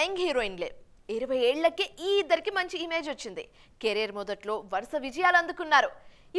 Young హీరోయిన్లే 20 ఏళ్లకే ఈ ఇద్దరికి మంచి ఇమేజ్ వచ్చింది. కెరీర్ మొదట్లో వరుస విజయాలు అందుకున్నారు.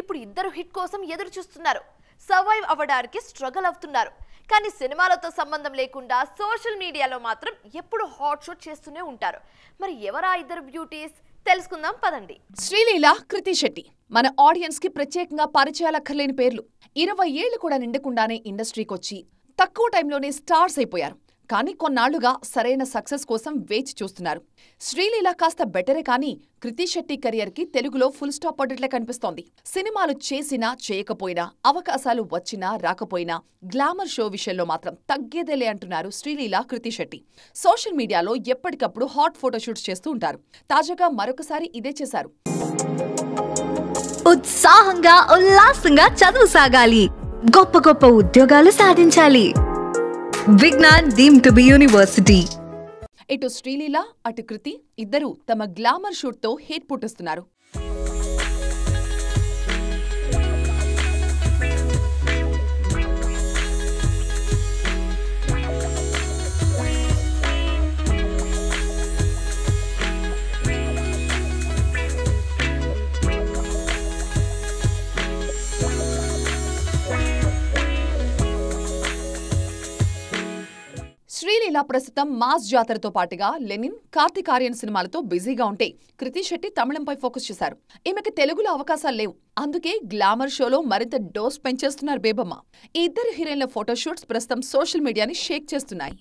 ఇప్పుడు ఇద్దరు హిట్ కోసం ఎదురు చూస్తున్నారు. సర్వైవ్ అవ్వడానికి స్ట్రగల్ అవుతున్నారు. కానీ సినిమాలతో సంబంధం లేకుండా సోషల్ మీడియాలో మాత్రం ఎప్పుడు హాట్ షాట్ చేస్తూనే ఉంటారు. మరి ఎవరా ఇద్దరు బ్యూటీస్ తెలుసుకుందాం పదండి. శ్రీలీల, కృతి శెట్టి మన ఆడియన్స్ కి ప్రత్యేకంగా పరిచయాలక్కర్లేని పేర్లు. 20 ఏళ్లు కూడా నిండకుండానే ఇండస్ట్రీకి వచ్చి తక్కువ టైంలోనే స్టార్స్ అయిపోయారు. కానీ కొన్నాళ్లుగా సరైన సక్సెస్ కోసం వేచి చూస్తున్నారు. శ్రీలీల కాస్త బెటరే కానీ కృతి శెట్టి కెరియర్ కి తెలుగులో ఫుల్ స్టాప్ పడ్డట్లే కనిపిస్తోంది. సినిమాలు చేసినా చేయకపోయినా, అవకాశాలు వచ్చినా రాకపోయినా గ్లామర్ షో విషయంలో మాత్రం తగ్గేదేలే అంటున్నారు శ్రీలీల, కృతి శెట్టి. సోషల్ మీడియాలో ఎప్పటికప్పుడు హాట్ ఫోటోషూట్స్ చేస్తూ ఉంటారు. తాజాగా మరొకసారి ఇదే చేశారు. ఉత్సాహంగా ఉల్లాసంగా చదువు సాగాలి, గొప్ప గొప్ప ఉద్యోగాలు సాధించాలి. Vignan deemed to be university. ఇటు శ్రీలీల, అటు కృతి ఇద్దరూ తమ గ్లామర్ షూట్ తో హిట్ పుట్టిస్తున్నారు. శ్రీలీల ప్రస్తుతం మాస్ జాతరతో పాటుగా లెనిన్, కార్తిక్ ఆర్యన్ సినిమాలతో బిజీగా ఉంటే కృతి శెట్టి తమిళంపై ఫోకస్ చేశారు. ఈమెకి తెలుగులో అవకాశాలు లేవు. అందుకే గ్లామర్ షోలో మరింత డోస్ పెంచేస్తున్నారు బేబమ్మ. ఈ ఇద్దరు హీరోయిన్ల ఫోటోషూట్స్ ప్రస్తుతం సోషల్ మీడియాని షేక్ చేస్తున్నాయి.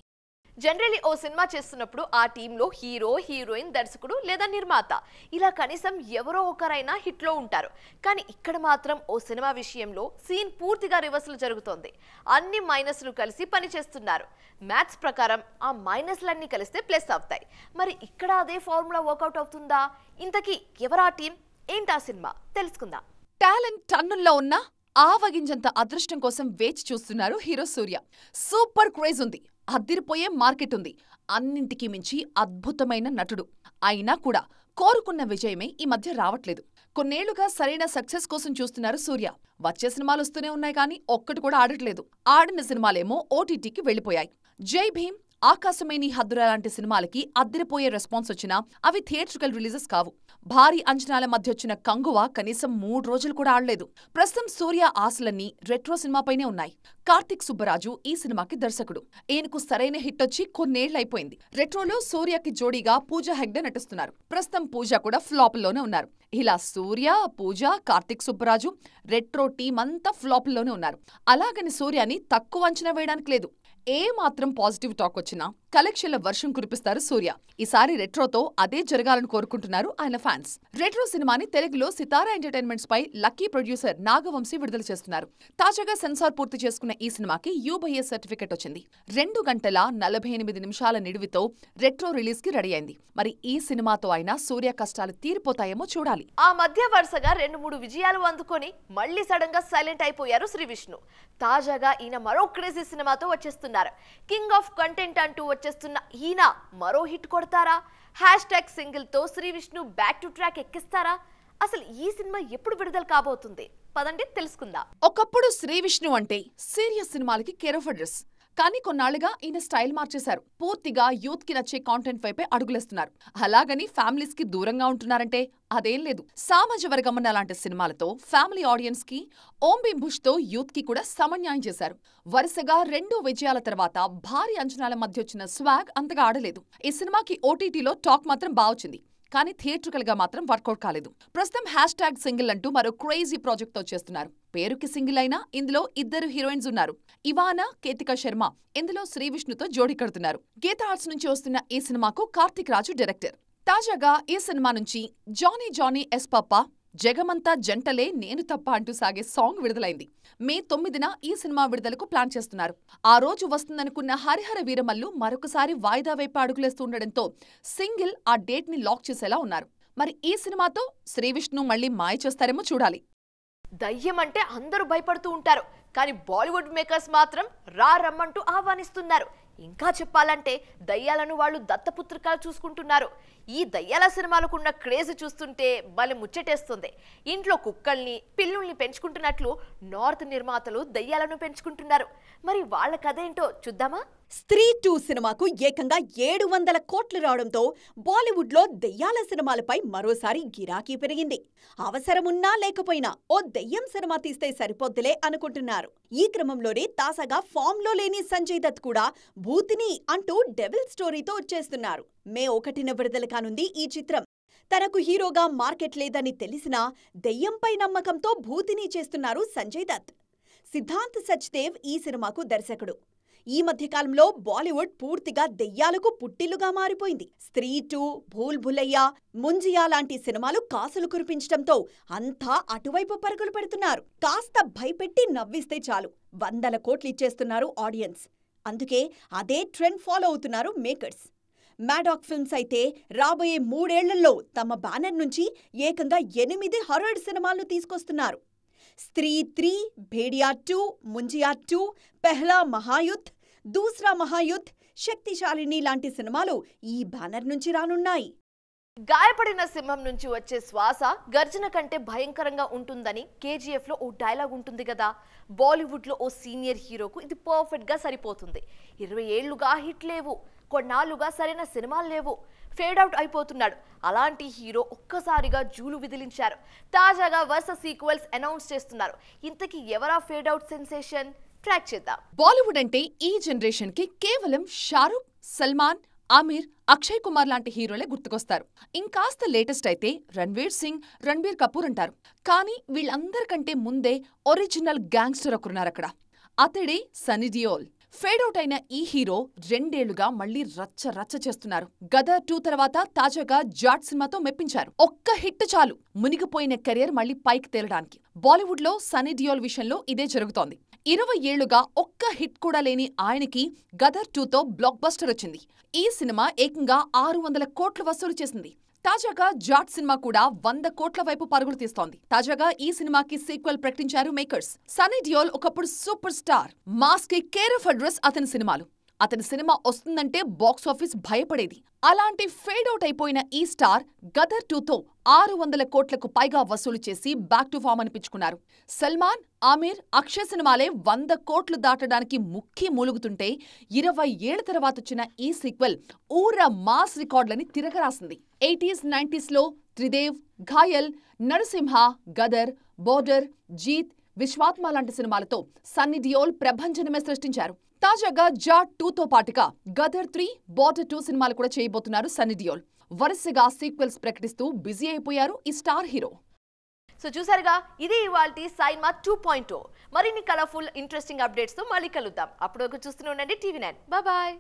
జనరల్లీ ఓ సినిమా చేస్తున్నప్పుడు ఆ టీంలో హీరో, హీరోయిన్, దర్శకుడు లేదా నిర్మాత ఇలా కనీసం ఎవరో ఒకరైనా హిట్లో ఉంటారు. కానీ ఇక్కడ మాత్రం ఓ సినిమా విషయంలో సీన్ పూర్తిగా రివర్సల్ జరుగుతోంది. అన్ని మైనస్లు కలిసి పనిచేస్తున్నారు. మ్యాథ్స్ ప్రకారం ఆ మైనస్లన్నీ కలిస్తే ప్లస్ అవుతాయి. మరి ఇక్కడ అదే ఫార్ములా వర్కౌట్ అవుతుందా? ఇంతకీ ఎవరా టీం, ఏంటా సినిమా తెలుసుకుందాం. టాలెంట్ టన్నుల్లో ఉన్న ఆవగింజంత అదృష్టం కోసం వేచి చూస్తున్నారు హీరో సూర్య. సూపర్ క్రేజ్ ఉంది, అద్దిరిపోయే మార్కెట్ ఉంది, అన్నింటికీ మించి అద్భుతమైన నటుడు. అయినా కూడా కోరుకున్న విజయమే ఈ మధ్య రావట్లేదు. కొన్నేళ్లుగా సరైన సక్సెస్ కోసం చూస్తున్నారు సూర్య. వచ్చే సినిమాలు వస్తూనే ఉన్నాయి కానీ ఒక్కటి కూడా ఆడట్లేదు. ఆడిన సినిమాలేమో ఓటీటీకి వెళ్లిపోయాయి. జై భీమ్, ఆకాశమేని హద్దురా లాంటి సినిమాలకి అద్దిరిపోయే రెస్పాన్స్ వచ్చినా అవి థియేట్రికల్ రిలీజెస్ కావు. భారీ అంచనాల మధ్య వచ్చిన కంగువ కనీసం 3 రోజులు కూడా ఆడలేదు. ప్రస్తుతం సూర్య ఆశలన్నీ రెట్రో సినిమాపైనే ఉన్నాయి. కార్తిక్ సుబ్బరాజు ఈ సినిమాకి దర్శకుడు. ఈయనకు సరైన హిట్ వచ్చి కొన్నేళ్లైపోయింది. రెట్రోలో సూర్యకి జోడీగా పూజా హెగ్డే నటిస్తున్నారు. ప్రస్తుతం పూజ కూడా ఫ్లాపుల్లోనే ఉన్నారు. ఇలా సూర్య, పూజ, కార్తిక్ సుబ్బరాజు, రెట్రో టీం అంతా ఫ్లాపుల్లోనే ఉన్నారు. అలాగని సూర్యని తక్కువ అంచనా వేయడానికి లేదు. ఏ మాత్రం పాజిటివ్ టాక్ వచ్చినా కలెక్షన్ల వర్షం కురిపిస్తారు సూర్య. ఈసారి రెట్రోతో అదే జరగాలని కోరుకుంటున్నారు ఆయన ఫ్యాన్స్. రెట్రో సినిమాని తెలుగులో సితారా ఎంటర్టైన్మెంట్స్ పై లక్కీ ప్రొడ్యూసర్ నాగవంశీ విడుదల చేస్తున్నారు. తాజాగా సెన్సార్ పూర్తి చేసుకున్న ఈ సినిమాకి యూబీఏ సర్టిఫికెట్ వచ్చింది. 2 గంటల 48 నిమిషాల నిడివితో రెట్రో రిలీజ్ కి రెడీ అయింది. మరి ఈ సినిమాతో అయినా సూర్య కష్టాలు తీరిపోతాయేమో చూడాలి. ఆ మధ్య వరుసగా 2-3 విజయాలు అందుకొని మళ్లీ సడన్ గా సైలెంట్ అయిపోయారు శ్రీ విష్ణు. తాజాగా ఈయన మరో క్రేజీ సినిమాతో వచ్చేస్తున్నారు. కింగ్ ఆఫ్ కంటెంట్ అంటూ వచ్చేస్తున్న ఈయన మరో హిట్ కొడతారా? హ్యాష్‌ట్యాగ్ సింగిల్ తో Sri Vishnu back to track ఎక్కిస్తారా? అసలు ఈ సినిమా ఎప్పుడు విడుదల కాబోతుంది? పదండి తెలుసుకుందాం. ఒకప్పుడు శ్రీ విష్ణు అంటే సీరియస్ సినిమాలకి కేర్ ఆఫ్ అడ్రస్. కానీ కొన్నాళ్లుగా ఈయన స్టైల్ మార్చేశారు. పూర్తిగా యూత్ కి నచ్చే కాంటెంట్ వైపే అడుగులేస్తున్నారు. అలాగని ఫ్యామిలీస్ కి దూరంగా ఉంటున్నారంటే అదేం లేదు. సామాజ వర్గమన్న లాంటి సినిమాలతో ఫ్యామిలీ ఆడియన్స్ కి, ఓం భీమ్ బుష్ తో యూత్ కి కూడా సమన్యాయం చేశారు. వరుసగా 2 విజయాల తర్వాత భారీ అంచనాల మధ్య వచ్చిన స్వాగ్ అంతగా ఆడలేదు. ఈ సినిమాకి ఓటీటీలో టాక్ మాత్రం బాగొచ్చింది. కానీ థియేట్రికల్ గా మాత్రం వర్కౌట్ కాలేదు. ప్రస్తుతం హ్యాష్‌ట్యాగ్ సింగిల్ అంటూ మరో క్రేజీ ప్రాజెక్ట్ తో చేస్తున్నారు. పేరుకి సింగిల్ అయినా ఇందులో ఇద్దరు హీరోయిన్స్ ఉన్నారు. ఇవానా, కేతికా శర్మ ఇందులో శ్రీ విష్ణుతో జోడీ కడుతున్నారు. గీతా ఆర్ట్స్ నుంచి వస్తున్న ఈ సినిమాకు కార్తిక్ రాజు డైరెక్టర్. తాజాగా ఈ సినిమా నుంచి జానీ జానీ ఎస్ పప్పా, జగమంతా జంటలే నేను తప్ప అంటూ సాగే సాంగ్ విడుదలైంది. మే 9న ఈ సినిమా విడుదలకు ప్లాన్ చేస్తున్నారు. ఆ రోజు వస్తుందనుకున్న హరిహర వీరమల్లు మరొకసారి వాయిదా వైపు అడుగులేస్తూ ఉండడంతో సింగిల్ ఆ డేట్ ని లాక్ చేసేలా ఉన్నారు. మరి ఈ సినిమాతో శ్రీ విష్ణు మళ్లీ మాయ చేస్తారేమో చూడాలి. దయ్యం అంటే అందరూ భయపడుతూ ఉంటారు. కానీ బాలీవుడ్ మేకర్స్ మాత్రం రమ్మంటూ ఆహ్వానిస్తున్నారు. ఇంకా చెప్పాలంటే దయ్యాలను వాళ్ళు దత్తపుత్రికలు చూసుకుంటున్నారు. ఈ దయ్యాల సినిమాలకున్న క్రేజ్ చూస్తుంటే భలే ముచ్చటేస్తుంది. ఇంట్లో కుక్కల్ని, పిల్లుల్ని పెంచుకుంటున్నట్లు నార్త్ నిర్మాతలు దయ్యాలను పెంచుకుంటున్నారు. మరి వాళ్ళ కథ ఏంటో చూద్దామా? స్త్రీ 2 సినిమాకు ఏకంగా 700 కోట్లు రావడంతో బాలీవుడ్లో దెయ్యాల సినిమాలపై మరోసారి గిరాకీ పెరిగింది. అవసరమున్నా లేకపోయినా ఓ దెయ్యం సినిమా తీస్తే సరిపోద్దులే అనుకుంటున్నారు. ఈ క్రమంలోనే తాజాగా ఫామ్లో లేని సంజయ్ దత్ కూడా భూతిని అంటూ డెవిల్ స్టోరీతో వచ్చేస్తున్నారు. మే 1న విడుదల కానుంది ఈ చిత్రం. తనకు హీరోగా మార్కెట్ లేదని తెలిసినా దెయ్యంపై నమ్మకంతో భూతిని చేస్తున్నారు సంజయ్ దత్. సిద్ధాంత్ సచ్దేవ్ ఈ సినిమాకు దర్శకుడు. ఈ మధ్యకాలంలో బాలీవుడ్ పూర్తిగా దెయ్యాలకు పుట్టిల్లుగా మారిపోయింది. స్త్రీ 2, భూల్ భులయ్యా, ముంజియా లాంటి సినిమాలు కాసులు కురిపించడంతో అంతా అటువైపు పరుగులు పెడుతున్నారు. కాస్త భయపెట్టి నవ్విస్తే చాలు 100 కోట్లు ఇచ్చేస్తున్నారు ఆడియన్స్. అందుకే అదే ట్రెండ్ ఫాలో అవుతున్నారు మేకర్స్. మ్యాడాక్ ఫిల్మ్స్ అయితే రాబోయే 3 ఏళ్లలో తమ బ్యానర్ నుంచి ఏకంగా 8 హారర్ సినిమాలను తీసుకొస్తున్నారు. స్త్రీ 3, భేడియా 2, ముంజియా 2, పెహ్లా మహాయుద్ధ్, దూసరా మహాయుద్ధ్, శక్తిశాలిని లాంటి సినిమాలు ఈ బ్యానర్ నుంచి రానున్నాయి. గాయపడిన సింహం నుంచి వచ్చే శ్వాస గర్జన కంటే భయంకరంగా ఉంటుందని కేజీఎఫ్ లో ఓ డైలాగ్ ఉంటుంది కదా. బాలీవుడ్ లో ఓ సీనియర్ హీరోకు ఇది పర్ఫెక్ట్ గా సరిపోతుంది. 20 ఏళ్లుగా హిట్ లేవు, కొన్నాళ్లుగా సరైన సినిమాలు లేవు, ఫేడ్ అవుట్ అయిపోతున్నాడు. అలాంటి హీరో ఒక్కసారిగా జూలు విదిలించారు. తాజాగా వరుస సీక్వెల్స్ అనౌన్స్ చేస్తున్నారు. ఇంతకీ ఎవరా ఫేడ్ అవుట్ సెన్సేషన్? ట్రాక్ చేద్దాం. బాలీవుడ్ అంటే ఈ జనరేషన్ కి కేవలం షారూక్, సల్మాన్, ఆమిర్, అక్షయ్ కుమార్ లాంటి హీరోలే గుర్తుకొస్తారు. ఇంకాస్త లేటెస్ట్ అయితే రణ్వీర్ సింగ్, రణ్బీర్ కపూర్ అంటారు. కానీ వీళ్ళందరికంటే ముందే ఒరిజినల్ గ్యాంగ్స్టర్ ఒకరున్నారక్కడ. అతడే సన్నీ డియోల్. ఫేడౌట్ అయిన ఈ హీరో 2 ఏళ్లుగా మళ్లీ రచ్చ రచ్చ చేస్తున్నారు. గదర్ 2 తర్వాత తాజాగా జాట్ సినిమాతో మెప్పించారు. ఒక్క హిట్ చాలు మునిగిపోయిన కెరియర్ మళ్లీ పైకి తేలడానికి. బాలీవుడ్ లో సన్నీ డియోల్ విషయంలో ఇదే జరుగుతోంది. 20 ఏళ్లుగా ఒక్క హిట్ కూడా లేని ఆయనకి గదర్ 2తో బ్లాక్ బస్టర్ వచ్చింది. ఈ సినిమా ఏకంగా 600 కోట్లు వసూలు చేసింది. తాజాగా జాట్ సినిమా కూడా 100 కోట్ల వైపు పరుగులు తీస్తోంది. తాజాగా ఈ సినిమాకి సీక్వెల్ ప్రకటించారు మేకర్స్. సన్నీ డియోల్ ఒకప్పుడు సూపర్ స్టార్. మాస్ కి కేర్ ఆఫ్ అడ్రస్ అతని సినిమాలు. అతని సినిమా వస్తుందంటే బాక్సాఫీస్ భయపడేది. అలాంటి ఫేడ్ అవుట్ అయిపోయిన ఈ స్టార్ గదర్ 2తో 600 కోట్లకు పైగా వసూలు చేసి బ్యాక్ టు ఫామ్ అనిపించుకున్నారు. సల్మాన్, ఆమిర్, అక్షయ్ సినిమాలే 100 కోట్లు దాటడానికి ముఖ్య మూలుగుతుంటే 20 ఏళ్ల తర్వాత వచ్చిన ఈ సీక్వెల్ ఊర మాస్ రికార్డులని తిరగరాసింది. 80s, 90s లో త్రిదేవ్, ఘాయల్, నరసింహ, గదర్, బోర్డర్, జీత్, విశ్వాత్మ లాంటి సినిమాలతో సన్నీ డియోల్ ప్రభంజనమే సృష్టించారు. తాజాగా జాట్ 2తో పాటుగా గదర్ 3, బోర్డర్ 2 సినిమాలు కూడా చేయబోతున్నారు సన్నీ డియోల్. వరుసగా సీక్వెల్స్ ప్రకటిస్తూ బిజీ అయిపోయారు ఈ స్టార్ హీరో. సో చూసారుగా, ఇది ఇవాల్టి సైన్మా 2.0. మరిన్ని కలర్ఫుల్ ఇంట్రెస్టింగ్ అప్డేట్స్ తో మళ్ళీ కలుద్దాం. అప్పుడు చూస్తూనే ఉండండి TV9. బాయ్.